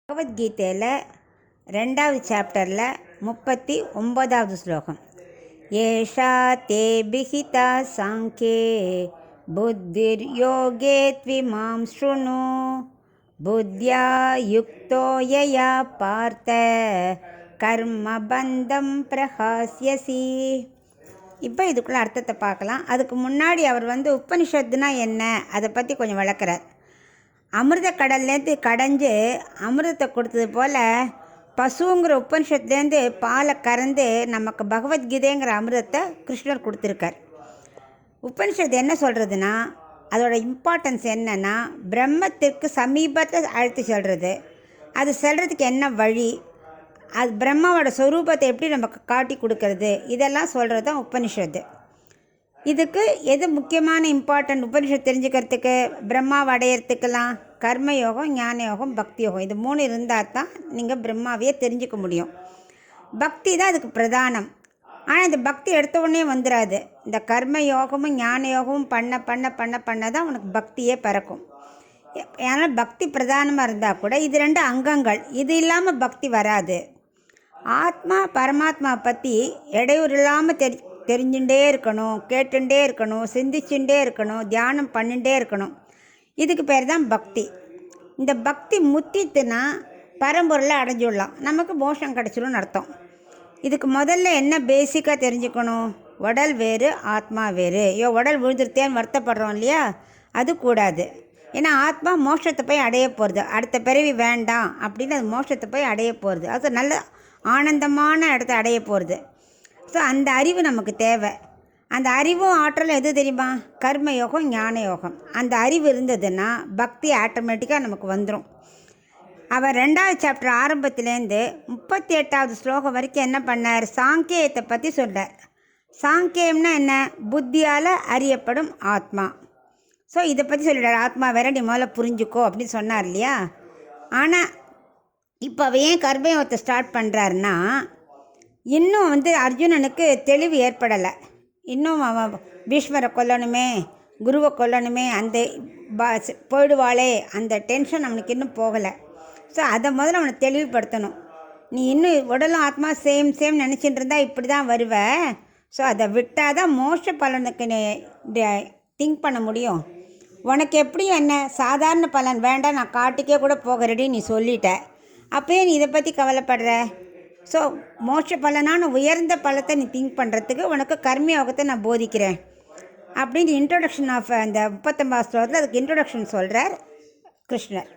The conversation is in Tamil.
பகவத்கீதையில் 2வது சாப்டரில் 39வது ஸ்லோகம். ஏஷா தே பிஹிதா சாங்கே புத்திர் யோகே த்விமாம் ஸ்ருணு புத்யா யுக்தோ யயா பார்த்த கர்மபந்தம் பிரகாஸ்யசி. இப்போ இதுக்குள்ள அர்த்தத்தை பார்க்கலாம். அதுக்கு முன்னாடி அவர் உபனிஷத்துனா என்ன அதை பற்றி கொஞ்சம் விளக்குறார். அமிர்த கடல்லேருந்து கடைஞ்சு அமிர்தத்தை கொடுத்தது போல் பசுங்கிற உபனிஷத்துலேருந்து பாலை கறந்து நமக்கு பகவத்கீதைங்கிற அமிர்தத்தை கிருஷ்ணர் கொடுத்துருக்கார். உபனிஷத்து என்ன சொல்கிறதுனா, அதோட இம்பார்ட்டன்ஸ் என்னென்னா, பிரம்மத்திற்கு சமீபத்தை அழைத்து செல்வது, அது செல்கிறதுக்கு என்ன வழி, அது பிரம்மாவோட ஸ்வரூபத்தை எப்படி நமக்கு காட்டி கொடுக்கறது, இதெல்லாம் சொல்கிறது தான் உபனிஷத்து. இதுக்கு எது முக்கியமான இம்பார்ட்டன்ட் உபனிஷத்து தெரிஞ்சுக்கிறதுக்கு? பிரம்மாவை அடையிறதுக்கெல்லாம் கர்மயோகம், ஞான யோகம், பக்தி யோகம், இது 3 இருந்தால் தான் நீங்கள் பிரம்மாவையே தெரிஞ்சுக்க முடியும். பக்தி தான் அதுக்கு பிரதானம். ஆனால் இந்த பக்தி எடுத்த உடனே வந்துடாது. இந்த கர்ம யோகமும் ஞான யோகமும் பண்ண பண்ண பண்ண பண்ண தான் உனக்கு பக்தியே பிறக்கும். அதனால் பக்தி பிரதானமாக இருந்தால் கூட இது 2 அங்கங்கள், இது இல்லாமல் பக்தி வராது. ஆத்மா பரமாத்மா பற்றி இடையூறு இல்லாமல் தெரிஞ்சுட்டே இருக்கணும், கேட்டுட்டே இருக்கணும், சிந்திச்சுட்டே இருக்கணும், தியானம் பண்ணிகிட்டே இருக்கணும். இதுக்கு பேர் தான் பக்தி. இந்த பக்தி முத்தித்துனா பரம்பொருளை அடைஞ்சுடலாம், நமக்கு மோஷம் கிடச்சிடும்னு அர்த்தம். இதுக்கு முதல்ல என்ன பேசிக்காக தெரிஞ்சுக்கணும்? உடல் வேறு, ஆத்மா வேறு. உடல் விழுந்துருத்தேன்னு வருத்தப்படுறோம் இல்லையா, அது கூடாது. ஏன்னா ஆத்மா மோட்சத்தை போய் அடைய போகிறது, அடுத்த பிறவி வேண்டாம் அப்படின்னு அது மோட்சத்தை போய் அடைய போகிறது, அது நல்ல ஆனந்தமான இடத்த அடைய போகிறது. ஸோ அந்த அறிவு நமக்கு தேவை. அந்த அறிவும் ஆற்றலும் எது தெரியுமா? கர்மயோகம், ஞான யோகம். அந்த அறிவு இருந்ததுன்னா பக்தி ஆட்டோமேட்டிக்காக நமக்கு வந்துடும். அவர் 2வது சாப்டர் ஆரம்பத்துலேருந்து 38வது ஸ்லோகம் வரைக்கும் என்ன பண்ணார்? சாங்கேயத்தை பற்றி சொல்கிறார். சாங்கேயம்னா என்ன? புத்தியால் அறியப்படும் ஆத்மா. ஸோ இதை பற்றி சொல்லிட்டார். ஆத்மா வேற, நீ முதல்ல புரிஞ்சுக்கோ அப்படின்னு சொன்னார் இல்லையா. ஆனால் இப்போ அவ ஏன் கர்மயோகத்தை ஸ்டார்ட் பண்ணுறாருன்னா, இன்னும் அர்ஜுனனுக்கு தெளிவு ஏற்படலை. இன்னும் அவன் பீஷ்மரை கொல்லணுமே, குருவை கொல்லணுமே, அந்த போயிடுவாளே அந்த டென்ஷன் அவனுக்கு இன்னும் போகலை. ஸோ அதை முதல்ல அவனை தெளிவுபடுத்தணும். நீ இன்னும் உடலும் ஆத்மா சேம் நினச்சிட்டு இருந்தால் இப்படி தான் வருவ. ஸோ அதை விட்டால் தான் மோட்ச பலனுக்கு திங்க் பண்ண முடியும். உனக்கு எப்படி என்ன சாதாரண பலன் வேண்டாம், நான் காட்டுக்கே கூட போக ரெடி நீ சொல்லிட்ட, அப்போயே நீ இதை பற்றி கவலைப்படுற. ஸோ மோட்ச பலனான உயர்ந்த பலத்தை நீ திங்க் பண்ணுறதுக்கு உனக்கு கர்மயோகத்தை நான் போதிக்கிறேன் அப்படின்னு இன்ட்ரோடக்ஷன் ஆஃப் அந்த 39வது ஸ்லோகத்தில் அதுக்கு இன்ட்ரோடக்ஷன் சொல்கிறார் கிருஷ்ணர்.